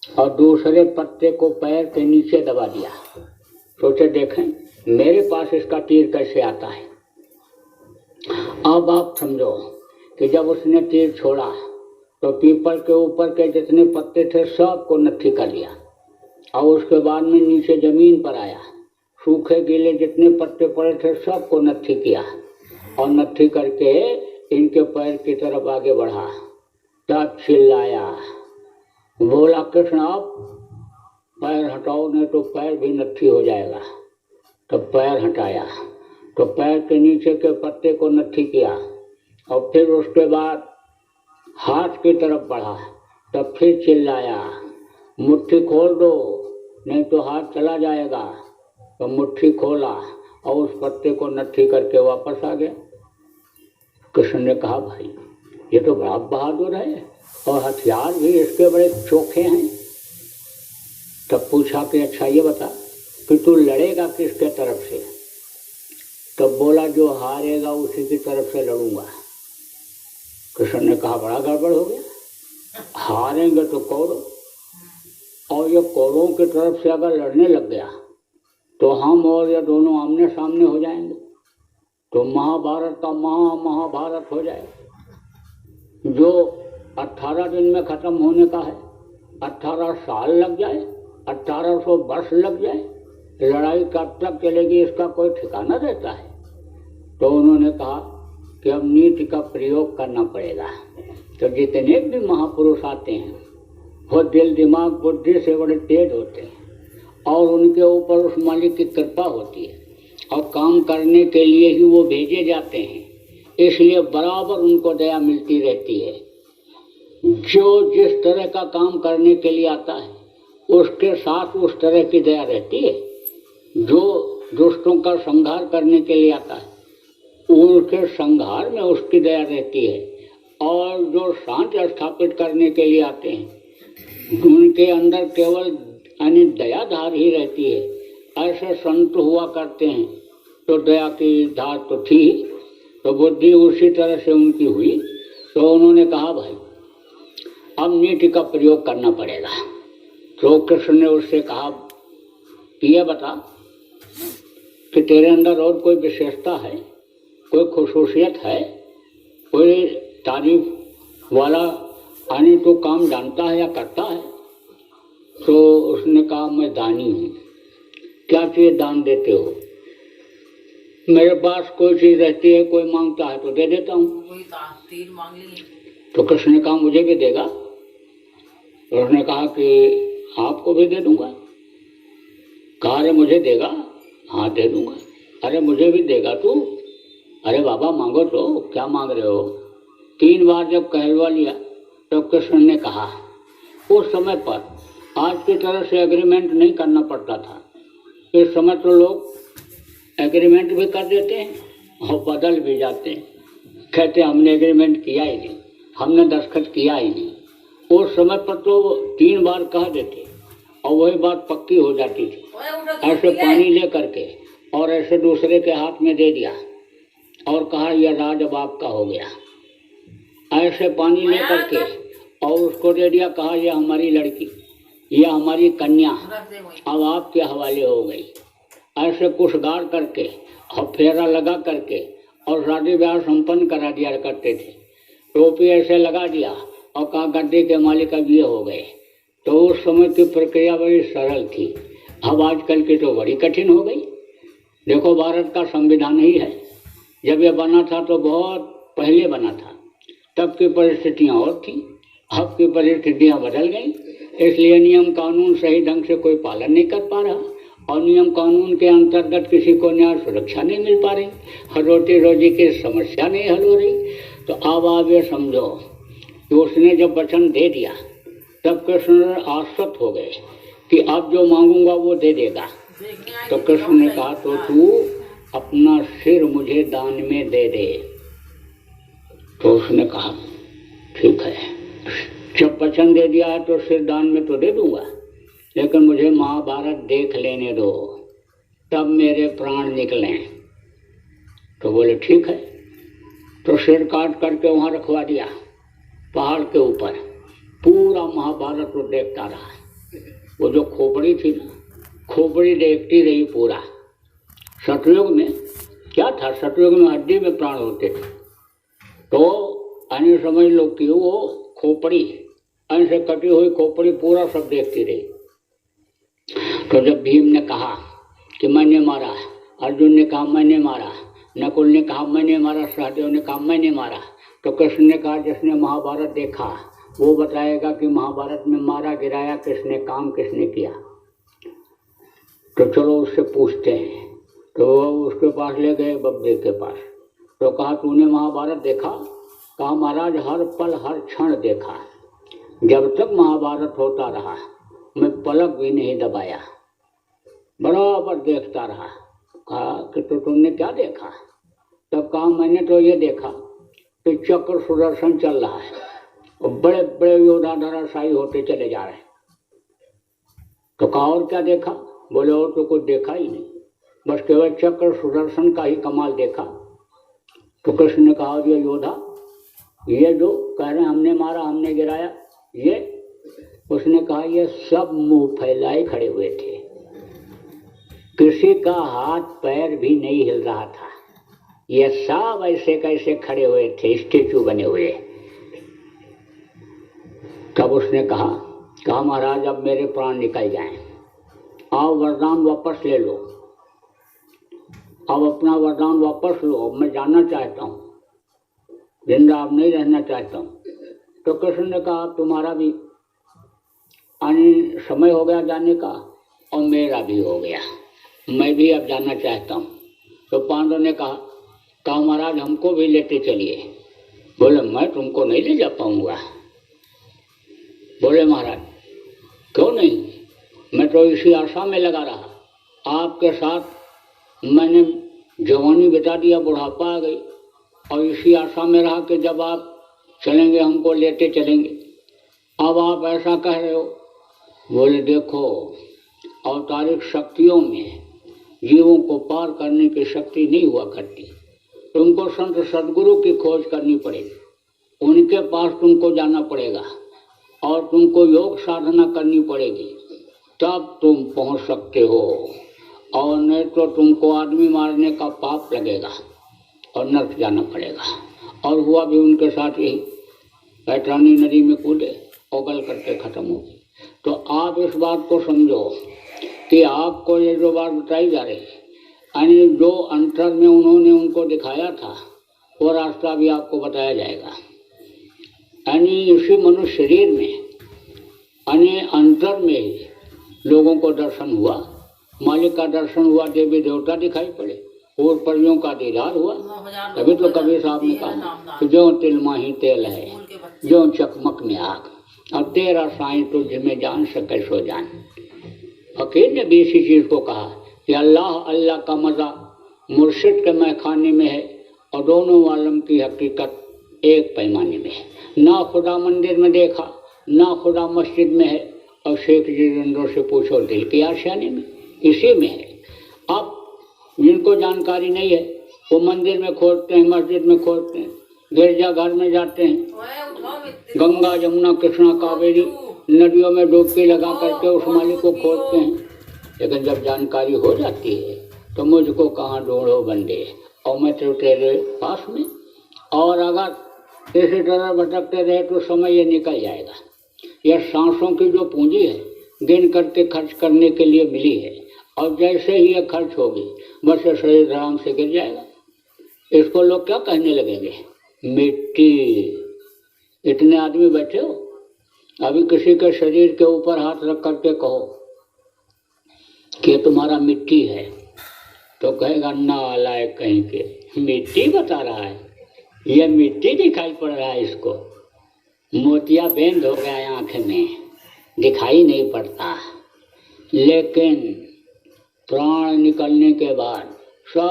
और दूसरे पत्ते को पैर के नीचे दबा दिया। सोचे देखें मेरे पास इसका तीर कैसे आता है। अब आप समझो कि जब उसने तीर छोड़ा तो पीपल के ऊपर के जितने पत्ते थे सबको नत्थी कर लिया, और उसके बाद में नीचे जमीन पर आया, सूखे गीले जितने पत्ते पड़े थे सबको नत्थी किया, और नत्थी करके इनके पैर की तरफ आगे बढ़ा। तब चिल्लाया, बोला कृष्ण आप पैर हटाओ, नहीं तो पैर भी नत्थी हो जाएगा। तो पैर हटाया तो पैर के नीचे के पत्ते को नत्थी किया, और फिर उसके बाद हाथ की तरफ बढ़ा। तब फिर चिल्लाया, मुट्ठी खोल दो नहीं तो हाथ चला जाएगा। तो मुट्ठी खोला और उस पत्ते को नत्थी करके वापस आ गया। कृष्ण ने कहा भाई ये तो बड़ा बहादुर है और हथियार भी इसके बड़े चोखे हैं। तब पूछा कि अच्छा ये बता कि तू लड़ेगा किसके तरफ से। तब बोला जो हारेगा उसी की तरफ से लड़ूंगा। कृष्ण ने कहा बड़ा गड़बड़ हो गया, हारेंगे तो कौरव, और ये कौरवों की तरफ से अगर लड़ने लग गया तो हम और ये दोनों आमने सामने हो जाएंगे, तो महाभारत का महाभारत हो जाए, जो 18 दिन में खत्म होने का है। 18 साल लग जाए, 1800 वर्ष लग जाए, लड़ाई कब तक चलेगी इसका कोई ठिकाना रहता है। तो उन्होंने कहा कि अब नीति का प्रयोग करना पड़ेगा। तो जितने भी महापुरुष आते हैं वो दिल दिमाग बुद्धि से बड़े तेज होते हैं, और उनके ऊपर उस मालिक की कृपा होती है, और काम करने के लिए ही वो भेजे जाते हैं, इसलिए बराबर उनको दया मिलती रहती है। जो जिस तरह का काम करने के लिए आता है उसके साथ उस तरह की दया रहती है। जो दुष्टों का संहार करने के लिए आता है उनके संहार में उसकी दया रहती है, और जो शांति स्थापित करने के लिए आते हैं उनके अंदर केवल यानी दयाधार ही रहती है। ऐसे संत हुआ करते हैं तो दया की धार तो थी, तो बुद्धि उसी तरह से उनकी हुई। तो उन्होंने कहा भाई अब नीति का प्रयोग करना पड़ेगा। तो कृष्ण ने उससे कहा कि ये बता कि तेरे अंदर और कोई विशेषता है, कोई खुसूसियत है, कोई तारीफ वाला आने तो काम जानता है या करता है। तो उसने कहा मैं दानी हूँ। क्या चीज़ दान देते हो? मेरे पास कोई चीज़ रहती है, कोई मांगता है तो दे देता हूँ। तीर मांग ली। तो कृष्ण ने कहा मुझे भी देगा? तो उसने कहा कि आपको भी दे दूंगा। कहा अरे मुझे देगा? हाँ दे दूंगा। अरे मुझे भी देगा तू? अरे बाबा मांगो तो, क्या मांग रहे हो? 3 बार जब कहलवा लिया तो कृष्ण ने कहा उस समय पर आज की तरह से एग्रीमेंट नहीं करना पड़ता था। इस समय तो लोग एग्रीमेंट भी कर देते हैं और बदल भी जाते हैं, कहते हमने एग्रीमेंट किया ही नहीं, हमने दस्तखत किया ही नहीं। उस समय पर तो 3 बार कह देते और वही बात पक्की हो जाती थी। ऐसे पानी ले करके और ऐसे दूसरे के हाथ में दे दिया और कहा यह राज अब आपका हो गया। ऐसे पानी ले करके और उसको दे दिया, कहा यह हमारी लड़की, यह हमारी कन्या अब आपके हवाले हो गई। ऐसे कुछ गाड़ करके और फेरा लगा करके और शादी ब्याह संपन्न करा दिया करते थे। टोपी ऐसे लगा दिया और कहा गद्दे के मालिक अब ये हो गए। तो उस समय की प्रक्रिया बड़ी सरल थी, अब आजकल की तो बड़ी कठिन हो गई। देखो भारत का संविधान ही है, जब ये बना था तो बहुत पहले बना था, तब की परिस्थितियाँ और थी, अब की परिस्थितियाँ बदल गई। इसलिए नियम कानून सही ढंग से कोई पालन नहीं कर पा रहा, और नियम कानून के अंतर्गत किसी को न्याय सुरक्षा नहीं मिल पा रही, हर रोटी रोजी की समस्या नहीं हल हो रही। तो अब आप ये समझो कि उसने जब वचन दे दिया तब कृष्ण आश्वस्त हो गए कि अब जो मांगूंगा वो दे देगा। तो कृष्ण ने कहा तो तू अपना सिर मुझे दान में दे दे। तो उसने कहा ठीक है, जब वचन दे दिया है तो सिर दान में तो दे दूंगा, लेकिन मुझे महाभारत देख लेने दो, तब मेरे प्राण निकलें। तो बोले ठीक है। तो सिर काट करके वहाँ रखवा दिया पहाड़ के ऊपर, पूरा महाभारत वो देखता रहा। वो जो खोपड़ी थी ना, खोपड़ी देखती रही पूरा। सतयुग में क्या था, सतयुग में हड्डी में प्राण होते थे, तो अन्य समझ लो कि वो खोपड़ी, अन्य से कटी हुई खोपड़ी पूरा सब देखती रही। तो जब भीम ने कहा कि मैंने मारा, अर्जुन ने कहा मैंने मारा, नकुल ने कहा मैंने मारा, सहदेव ने कहा मैंने मारा, तो कृष्ण ने कहा जिसने महाभारत देखा वो बताएगा कि महाभारत में मारा गिराया किसने, काम किसने किया। तो चलो उससे पूछते हैं। तो उसके पास ले गए, बब्बे के पास। तो कहा तूने महाभारत देखा? कहा महाराज हर पल हर क्षण देखा, जब तक महाभारत होता रहा मैं पलक भी नहीं दबाया, बराबर देखता रहा। कहा कि तो तुमने क्या देखा? तब कहा मैंने तो ये देखा कि चक्र सुदर्शन चल रहा है और बड़े बड़े योद्धा धराशायी होते चले जा रहे हैं। तो कहा और क्या देखा? बोले और तो कुछ देखा ही नहीं, बस केवल चक्र सुदर्शन का ही कमाल देखा। तो कृष्ण ने कहा ये योद्धा, ये जो कह रहे हैं हमने मारा हमने गिराया, ये? उसने कहा ये सब मुंह फैलाए खड़े हुए थे, किसी का हाथ पैर भी नहीं हिल रहा था, ये सब ऐसे कैसे खड़े हुए थे, स्टेचू बने हुए। तब उसने कहा महाराज अब मेरे प्राण निकल जाएं, आओ वरदान वापस ले लो, अब अपना वरदान वापस लो, अब मैं जाना चाहता हूँ, जिंदा अब नहीं रहना चाहता हूँ। तो कृष्ण ने कहा तुम्हारा भी समय हो गया जाने का और मेरा भी हो गया, मैं भी अब जाना चाहता हूँ। तो पांडव ने कहा महाराज हमको भी लेते चलिए। बोले मैं तुमको नहीं ले जा पाऊंगा। बोले महाराज क्यों नहीं, मैं तो इसी आशा में लगा रहा, आपके साथ मैंने जवानी बिता दिया, बुढ़ापा आ गई, और इसी आशा में रहा कि जब आप चलेंगे हमको लेते चलेंगे। अब आप ऐसा कह रहे हो। बोले देखो अवतारिक शक्तियों में जीवों को पार करने की शक्ति नहीं हुआ करती, तुमको संत सदगुरु की खोज करनी पड़ेगी, उनके पास तुमको जाना पड़ेगा और तुमको योग साधना करनी पड़ेगी, तब तुम पहुंच सकते हो, और नहीं तो तुमको आदमी मारने का पाप लगेगा और नर्क जाना पड़ेगा। और हुआ भी उनके साथ यही, पैतरानी नदी में कूदे और गल करके खत्म हो गई। तो आप इस बात को समझो कि आपको ये जो बात बताई जा रही है, यानी जो अंतर में उन्होंने उनको दिखाया था वो रास्ता भी आपको बताया जाएगा। यानी इसी मनुष्य शरीर में यानी अंतर में ही लोगों को दर्शन हुआ, मालिक का दर्शन हुआ, देवी देवता दिखाई पड़े और परियों का दीदार हुआ। तभी तो कबीर साहब ने कहा कि जो तिल माही तेल है, जो चकमक में आग, और तेरा साईं तुझ में जान सके सो जान। फकीर ने भी इसी चीज को कहा कि अल्लाह अल्लाह का मजा मुर्शिद के मैखाने में है और दोनों आलम की हकीकत एक पैमाने में है। ना खुदा मंदिर में देखा, ना खुदा मस्जिद में है, और शेख जी रंदों से पूछो दिल की आशियाने में, इसी में है। अब जिनको जानकारी नहीं है वो मंदिर में खोजते हैं, मस्जिद में खोजते हैं, गिरजाघर में जाते हैं, गंगा यमुना कृष्णा कावेरी नदियों में डुबकी लगा करके उस मालिक को खोजते हैं। लेकिन जब जानकारी हो जाती है तो मुझको कहाँ ढूंढो बंदे, और मैं तो तेरे पास में। और अगर इसी तरह भटकते रहे तो समय ये निकल जाएगा। यह सांसों की जो पूंजी है गिन करके खर्च करने के लिए मिली है, और जैसे ही यह खर्च होगी बस ये शरीर आराम से गिर जाएगा। इसको लोग क्या कहने लगेंगे, मिट्टी। इतने आदमी बैठे हो, अभी किसी के शरीर के ऊपर हाथ रख करके कहो कि तुम्हारा मिट्टी है, तो कहेगा नालायक कहीं के, मिट्टी बता रहा है, ये मिट्टी दिखाई पड़ रहा है इसको, मोतिया बेंद हो गया आँख में, दिखाई नहीं पड़ता। लेकिन प्राण निकलने के बाद सब